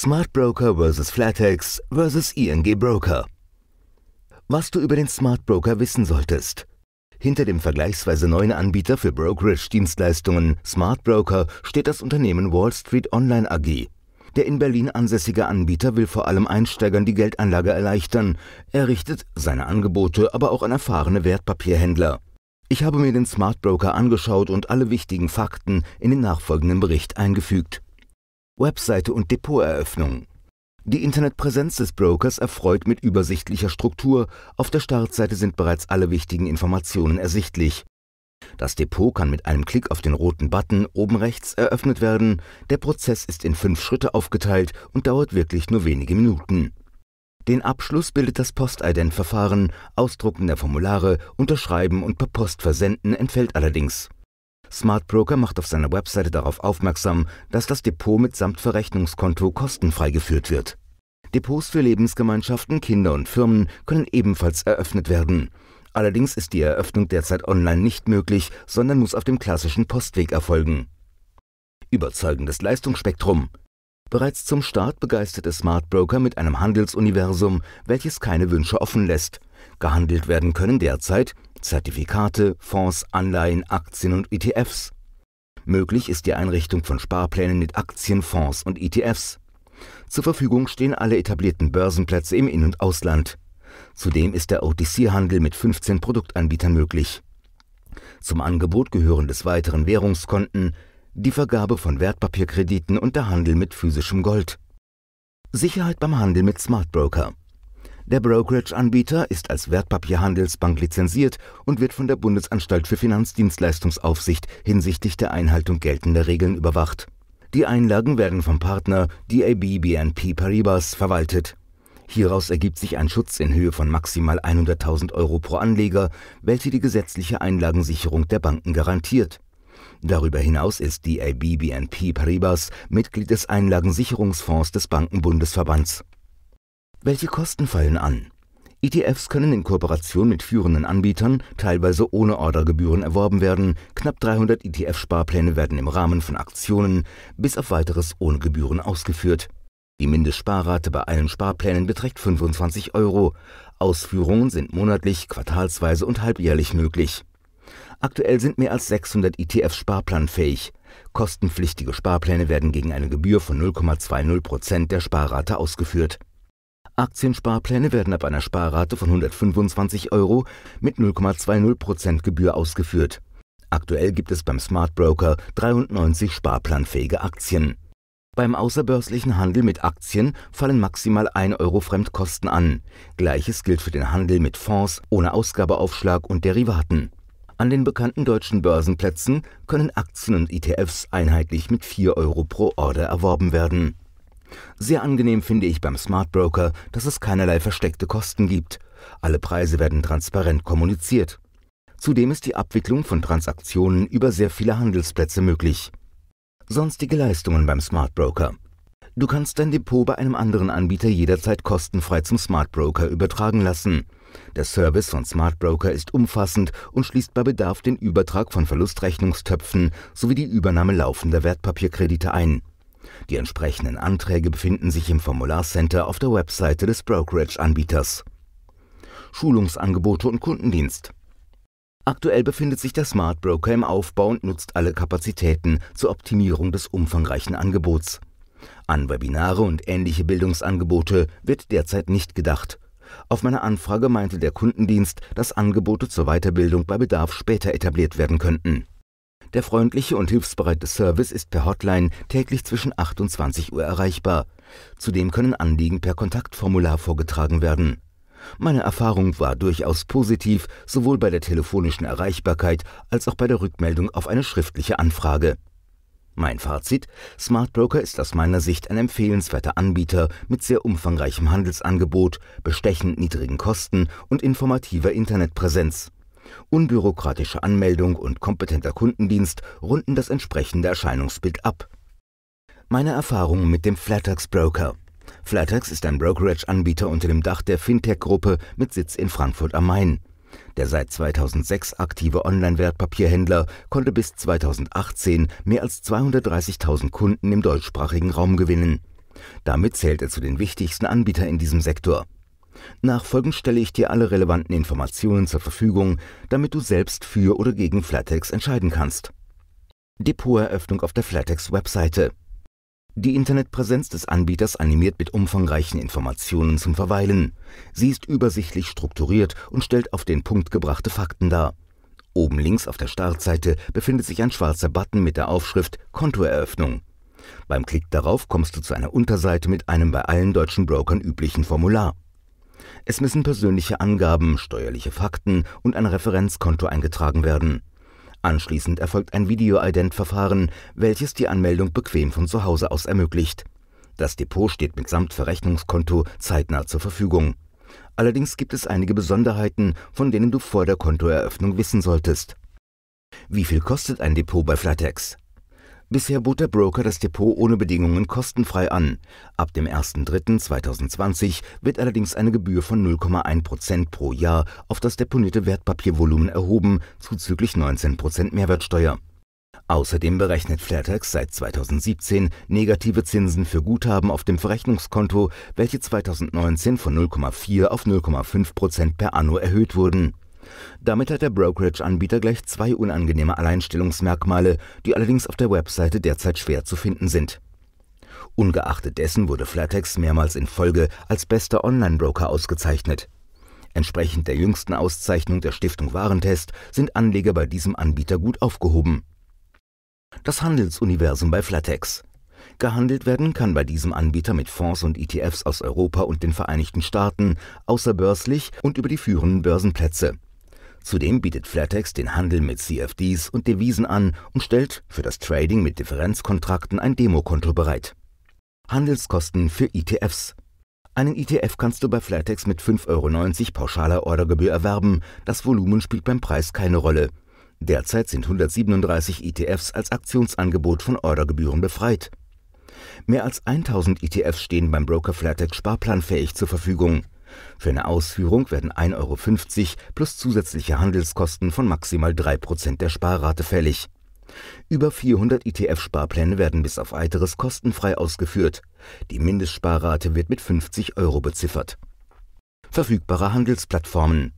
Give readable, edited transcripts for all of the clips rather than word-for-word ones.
Smartbroker vs. Flatex vs. ING Broker. Was du über den Smartbroker wissen solltest. Hinter dem vergleichsweise neuen Anbieter für Brokerage Dienstleistungen Smartbroker steht das Unternehmen Wallstreet Online AG. Der in Berlin ansässige Anbieter will vor allem Einsteigern die Geldanlage erleichtern. Er richtet seine Angebote aber auch an erfahrene Wertpapierhändler. Ich habe mir den Smartbroker angeschaut und alle wichtigen Fakten in den nachfolgenden Bericht eingefügt. Webseite und Depoteröffnung. Die Internetpräsenz des Brokers erfreut mit übersichtlicher Struktur. Auf der Startseite sind bereits alle wichtigen Informationen ersichtlich. Das Depot kann mit einem Klick auf den roten Button oben rechts eröffnet werden. Der Prozess ist in 5 Schritte aufgeteilt und dauert wirklich nur wenige Minuten. Den Abschluss bildet das Postident-Verfahren. Ausdrucken der Formulare, Unterschreiben und per Post versenden entfällt allerdings. Smartbroker macht auf seiner Webseite darauf aufmerksam, dass das Depot mitsamt Verrechnungskonto kostenfrei geführt wird. Depots für Lebensgemeinschaften, Kinder und Firmen können ebenfalls eröffnet werden. Allerdings ist die Eröffnung derzeit online nicht möglich, sondern muss auf dem klassischen Postweg erfolgen. Überzeugendes Leistungsspektrum. Bereits zum Start begeisterte Smartbroker mit einem Handelsuniversum, welches keine Wünsche offen lässt. Gehandelt werden können derzeit Zertifikate, Fonds, Anleihen, Aktien und ETFs. Möglich ist die Einrichtung von Sparplänen mit Aktien, Fonds und ETFs. Zur Verfügung stehen alle etablierten Börsenplätze im In- und Ausland. Zudem ist der OTC-Handel mit 15 Produktanbietern möglich. Zum Angebot gehören des Weiteren Währungskonten, die Vergabe von Wertpapier-Krediten und der Handel mit physischem Gold. Sicherheit beim Handel mit Smartbroker. Der Brokerage-Anbieter ist als Wertpapierhandelsbank lizenziert und wird von der Bundesanstalt für Finanzdienstleistungsaufsicht hinsichtlich der Einhaltung geltender Regeln überwacht. Die Einlagen werden vom Partner DAB BNP Paribas verwaltet. Hieraus ergibt sich ein Schutz in Höhe von maximal 100.000 € pro Anleger, welche die gesetzliche Einlagensicherung der Banken garantiert. Darüber hinaus ist DAB BNP Paribas Mitglied des Einlagensicherungsfonds des Bankenbundesverbands. Welche Kosten fallen an? ETFs können in Kooperation mit führenden Anbietern teilweise ohne Ordergebühren erworben werden. Knapp 300 ETF-Sparpläne werden im Rahmen von Aktionen bis auf Weiteres ohne Gebühren ausgeführt. Die Mindestsparrate bei allen Sparplänen beträgt 25 €. Ausführungen sind monatlich, quartalsweise und halbjährlich möglich. Aktuell sind mehr als 600 ETFs sparplanfähig. Kostenpflichtige Sparpläne werden gegen eine Gebühr von 0,20% der Sparrate ausgeführt. Aktiensparpläne werden ab einer Sparrate von 125 € mit 0,20% Gebühr ausgeführt. Aktuell gibt es beim Smartbroker 93 sparplanfähige Aktien. Beim außerbörslichen Handel mit Aktien fallen maximal 1 € Fremdkosten an. Gleiches gilt für den Handel mit Fonds ohne Ausgabeaufschlag und Derivaten. An den bekannten deutschen Börsenplätzen können Aktien und ETFs einheitlich mit 4 € pro Order erworben werden. Sehr angenehm finde ich beim Smartbroker, dass es keinerlei versteckte Kosten gibt. Alle Preise werden transparent kommuniziert. Zudem ist die Abwicklung von Transaktionen über sehr viele Handelsplätze möglich. Sonstige Leistungen beim Smartbroker. Du kannst dein Depot bei einem anderen Anbieter jederzeit kostenfrei zum Smartbroker übertragen lassen. Der Service von Smartbroker ist umfassend und schließt bei Bedarf den Übertrag von Verlustrechnungstöpfen sowie die Übernahme laufender Wertpapierkredite ein. Die entsprechenden Anträge befinden sich im Formularcenter auf der Webseite des Brokerage-Anbieters. Schulungsangebote und Kundendienst. Aktuell befindet sich der Smartbroker im Aufbau und nutzt alle Kapazitäten zur Optimierung des umfangreichen Angebots. An Webinare und ähnliche Bildungsangebote wird derzeit nicht gedacht. Auf meine Anfrage meinte der Kundendienst, dass Angebote zur Weiterbildung bei Bedarf später etabliert werden könnten. Der freundliche und hilfsbereite Service ist per Hotline täglich zwischen 8 und 20 Uhr erreichbar. Zudem können Anliegen per Kontaktformular vorgetragen werden. Meine Erfahrung war durchaus positiv, sowohl bei der telefonischen Erreichbarkeit als auch bei der Rückmeldung auf eine schriftliche Anfrage. Mein Fazit: Smartbroker ist aus meiner Sicht ein empfehlenswerter Anbieter mit sehr umfangreichem Handelsangebot, bestechend niedrigen Kosten und informativer Internetpräsenz. Unbürokratische Anmeldung und kompetenter Kundendienst runden das entsprechende Erscheinungsbild ab. Meine Erfahrungen mit dem Flatex Broker. Flatex ist ein Brokerage-Anbieter unter dem Dach der Fintech-Gruppe mit Sitz in Frankfurt am Main. Der seit 2006 aktive Online-Wertpapierhändler konnte bis 2018 mehr als 230.000 Kunden im deutschsprachigen Raum gewinnen. Damit zählt er zu den wichtigsten Anbietern in diesem Sektor. Nachfolgend stelle ich dir alle relevanten Informationen zur Verfügung, damit du selbst für oder gegen Flatex entscheiden kannst. Depoteröffnung auf der Flatex-Webseite. Die Internetpräsenz des Anbieters animiert mit umfangreichen Informationen zum Verweilen. Sie ist übersichtlich strukturiert und stellt auf den Punkt gebrachte Fakten dar. Oben links auf der Startseite befindet sich ein schwarzer Button mit der Aufschrift Kontoeröffnung. Beim Klick darauf kommst du zu einer Unterseite mit einem bei allen deutschen Brokern üblichen Formular. Es müssen persönliche Angaben, steuerliche Fakten und ein Referenzkonto eingetragen werden. Anschließend erfolgt ein Video-Ident-Verfahren, welches die Anmeldung bequem von zu Hause aus ermöglicht. Das Depot steht mitsamt Verrechnungskonto zeitnah zur Verfügung. Allerdings gibt es einige Besonderheiten, von denen du vor der Kontoeröffnung wissen solltest. Wie viel kostet ein Depot bei Flatex? Bisher bot der Broker das Depot ohne Bedingungen kostenfrei an. Ab dem 01.03.2020 wird allerdings eine Gebühr von 0,1% pro Jahr auf das deponierte Wertpapiervolumen erhoben, zuzüglich 19% Mehrwertsteuer. Außerdem berechnet Flatex seit 2017 negative Zinsen für Guthaben auf dem Verrechnungskonto, welche 2019 von 0,4 auf 0,5% per anno erhöht wurden. Damit hat der Brokerage-Anbieter gleich zwei unangenehme Alleinstellungsmerkmale, die allerdings auf der Webseite derzeit schwer zu finden sind. Ungeachtet dessen wurde Flatex mehrmals in Folge als bester Online-Broker ausgezeichnet. Entsprechend der jüngsten Auszeichnung der Stiftung Warentest sind Anleger bei diesem Anbieter gut aufgehoben. Das Handelsuniversum bei Flatex. Gehandelt werden kann bei diesem Anbieter mit Fonds und ETFs aus Europa und den Vereinigten Staaten, außerbörslich und über die führenden Börsenplätze. Zudem bietet Flatex den Handel mit CFDs und Devisen an und stellt für das Trading mit Differenzkontrakten ein Demokonto bereit. Handelskosten für ETFs. Einen ETF kannst du bei Flatex mit 5,90 € pauschaler Ordergebühr erwerben, das Volumen spielt beim Preis keine Rolle. Derzeit sind 137 ETFs als Aktionsangebot von Ordergebühren befreit. Mehr als 1000 ETFs stehen beim Broker Flatex sparplanfähig zur Verfügung. Für eine Ausführung werden 1,50 € plus zusätzliche Handelskosten von maximal 3% der Sparrate fällig. Über 400 ETF-Sparpläne werden bis auf weiteres kostenfrei ausgeführt. Die Mindestsparrate wird mit 50 € beziffert. Verfügbare Handelsplattformen.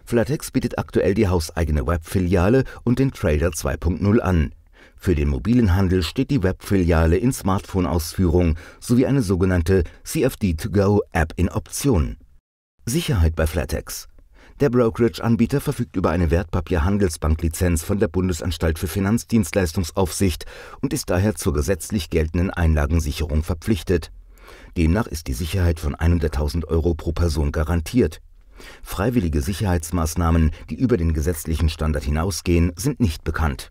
Flatex bietet aktuell die hauseigene Webfiliale und den Trader 2.0 an. Für den mobilen Handel steht die Webfiliale in Smartphone-Ausführung sowie eine sogenannte CFD-to-go-App in Option. Sicherheit bei Flatex. Der Brokerage-Anbieter verfügt über eine Wertpapier-Handelsbanklizenz von der Bundesanstalt für Finanzdienstleistungsaufsicht und ist daher zur gesetzlich geltenden Einlagensicherung verpflichtet. Demnach ist die Sicherheit von 100.000 € pro Person garantiert. Freiwillige Sicherheitsmaßnahmen, die über den gesetzlichen Standard hinausgehen, sind nicht bekannt.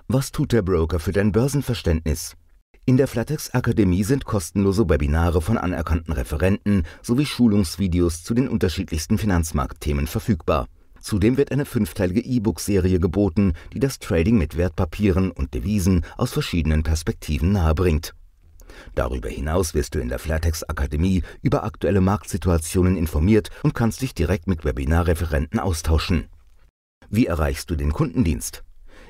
Was tut der Broker für dein Börsenverständnis? In der Flatex Akademie sind kostenlose Webinare von anerkannten Referenten sowie Schulungsvideos zu den unterschiedlichsten Finanzmarktthemen verfügbar. Zudem wird eine 5-teilige E-Book-Serie geboten, die das Trading mit Wertpapieren und Devisen aus verschiedenen Perspektiven nahebringt. Darüber hinaus wirst du in der Flatex Akademie über aktuelle Marktsituationen informiert und kannst dich direkt mit Webinarreferenten austauschen. Wie erreichst du den Kundendienst?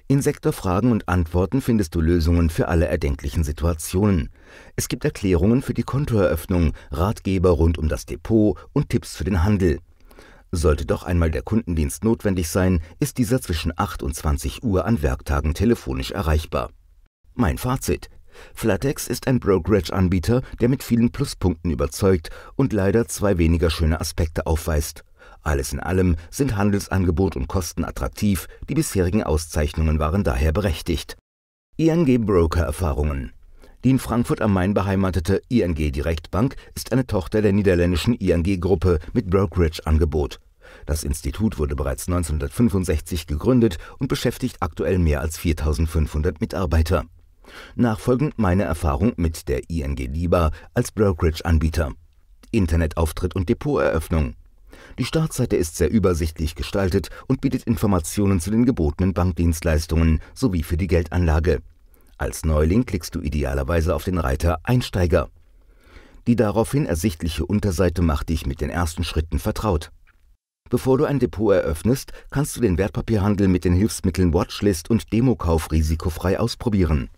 In Sektor Fragen und Antworten findest du Lösungen für alle erdenklichen Situationen. Es gibt Erklärungen für die Kontoeröffnung, Ratgeber rund um das Depot und Tipps für den Handel. Sollte doch einmal der Kundendienst notwendig sein, ist dieser zwischen 8 und 20 Uhr an Werktagen telefonisch erreichbar. Mein Fazit: Flatex ist ein Brokerage-Anbieter, der mit vielen Pluspunkten überzeugt und leider zwei weniger schöne Aspekte aufweist. Alles in allem sind Handelsangebot und Kosten attraktiv, die bisherigen Auszeichnungen waren daher berechtigt. ING Broker-Erfahrungen. Die in Frankfurt am Main beheimatete ING Direktbank ist eine Tochter der niederländischen ING-Gruppe mit Brokerage-Angebot. Das Institut wurde bereits 1965 gegründet und beschäftigt aktuell mehr als 4.500 Mitarbeiter. Nachfolgend meine Erfahrung mit der ING Liba als Brokerage-Anbieter. Internetauftritt und Depoteröffnung. Die Startseite ist sehr übersichtlich gestaltet und bietet Informationen zu den gebotenen Bankdienstleistungen sowie für die Geldanlage. Als Neuling klickst du idealerweise auf den Reiter Einsteiger. Die daraufhin ersichtliche Unterseite macht dich mit den ersten Schritten vertraut. Bevor du ein Depot eröffnest, kannst du den Wertpapierhandel mit den Hilfsmitteln Watchlist und Demokauf risikofrei ausprobieren.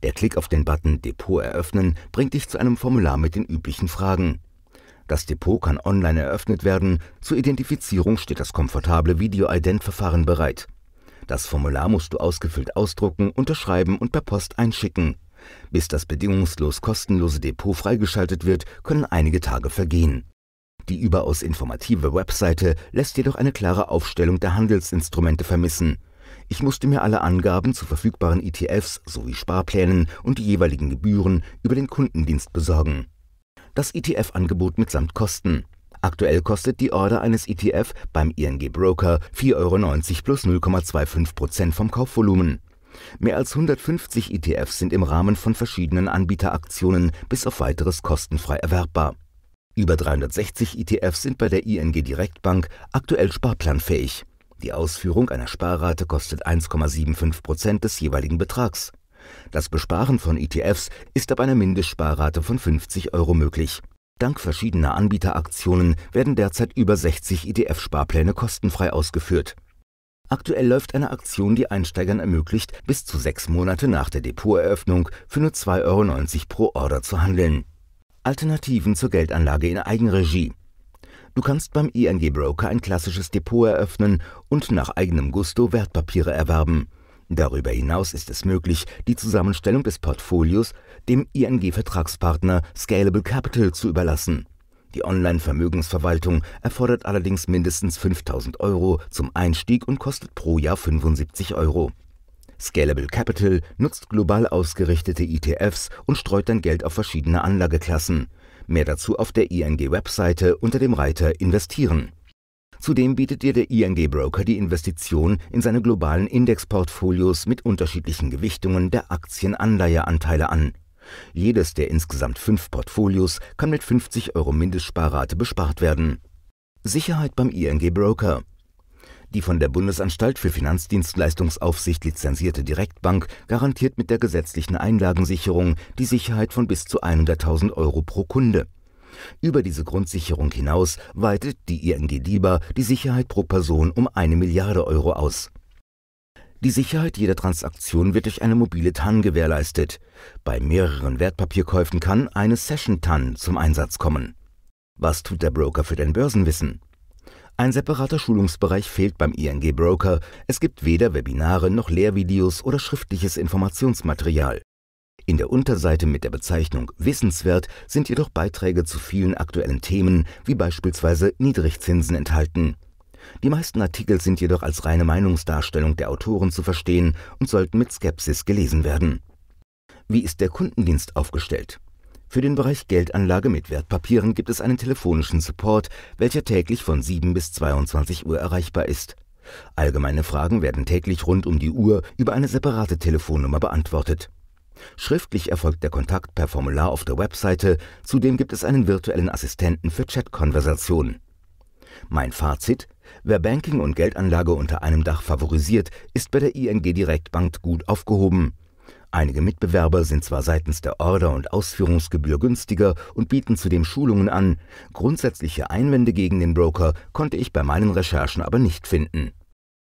Der Klick auf den Button Depot eröffnen bringt dich zu einem Formular mit den üblichen Fragen. Das Depot kann online eröffnet werden, zur Identifizierung steht das komfortable Video-Ident-Verfahren bereit. Das Formular musst du ausgefüllt ausdrucken, unterschreiben und per Post einschicken. Bis das bedingungslos kostenlose Depot freigeschaltet wird, können einige Tage vergehen. Die überaus informative Webseite lässt jedoch eine klare Aufstellung der Handelsinstrumente vermissen. Ich musste mir alle Angaben zu verfügbaren ETFs sowie Sparplänen und die jeweiligen Gebühren über den Kundendienst besorgen. Das ETF-Angebot mitsamt Kosten. Aktuell kostet die Order eines ETF beim ING Broker 4,90 € plus 0,25% vom Kaufvolumen. Mehr als 150 ETFs sind im Rahmen von verschiedenen Anbieteraktionen bis auf weiteres kostenfrei erwerbbar. Über 360 ETFs sind bei der ING Direktbank aktuell sparplanfähig. Die Ausführung einer Sparrate kostet 1,75% des jeweiligen Betrags. Das Besparen von ETFs ist ab einer Mindestsparrate von 50 € möglich. Dank verschiedener Anbieteraktionen werden derzeit über 60 ETF-Sparpläne kostenfrei ausgeführt. Aktuell läuft eine Aktion, die Einsteigern ermöglicht, bis zu 6 Monate nach der Depoteröffnung für nur 2,90 € pro Order zu handeln. Alternativen zur Geldanlage in Eigenregie. Du kannst beim ING Broker ein klassisches Depot eröffnen und nach eigenem Gusto Wertpapiere erwerben. Darüber hinaus ist es möglich, die Zusammenstellung des Portfolios dem ING-Vertragspartner Scalable Capital zu überlassen. Die Online-Vermögensverwaltung erfordert allerdings mindestens 5.000 € zum Einstieg und kostet pro Jahr 75 €. Scalable Capital nutzt global ausgerichtete ETFs und streut dein Geld auf verschiedene Anlageklassen. Mehr dazu auf der ING-Webseite unter dem Reiter Investieren. Zudem bietet dir der ING Broker die Investition in seine globalen Indexportfolios mit unterschiedlichen Gewichtungen der Aktien-Anleiheanteile an. Jedes der insgesamt 5 Portfolios kann mit 50 € Mindestsparrate bespart werden. Sicherheit beim ING Broker. Die von der Bundesanstalt für Finanzdienstleistungsaufsicht lizenzierte Direktbank garantiert mit der gesetzlichen Einlagensicherung die Sicherheit von bis zu 100.000 € pro Kunde. Über diese Grundsicherung hinaus weitet die ING DiBa die Sicherheit pro Person um 1 Milliarde € aus. Die Sicherheit jeder Transaktion wird durch eine mobile TAN gewährleistet. Bei mehreren Wertpapierkäufen kann eine Session-TAN zum Einsatz kommen. Was tut der Broker für dein Börsenwissen? Ein separater Schulungsbereich fehlt beim ING Broker. Es gibt weder Webinare noch Lehrvideos oder schriftliches Informationsmaterial. In der Unterseite mit der Bezeichnung Wissenswert sind jedoch Beiträge zu vielen aktuellen Themen, wie beispielsweise Niedrigzinsen, enthalten. Die meisten Artikel sind jedoch als reine Meinungsdarstellung der Autoren zu verstehen und sollten mit Skepsis gelesen werden. Wie ist der Kundendienst aufgestellt? Für den Bereich Geldanlage mit Wertpapieren gibt es einen telefonischen Support, welcher täglich von 7 bis 22 Uhr erreichbar ist. Allgemeine Fragen werden täglich rund um die Uhr über eine separate Telefonnummer beantwortet. Schriftlich erfolgt der Kontakt per Formular auf der Webseite, zudem gibt es einen virtuellen Assistenten für Chat-Konversationen. Mein Fazit: Wer Banking und Geldanlage unter einem Dach favorisiert, ist bei der ING Direktbank gut aufgehoben. Einige Mitbewerber sind zwar seitens der Order- und Ausführungsgebühr günstiger und bieten zudem Schulungen an. Grundsätzliche Einwände gegen den Broker konnte ich bei meinen Recherchen aber nicht finden.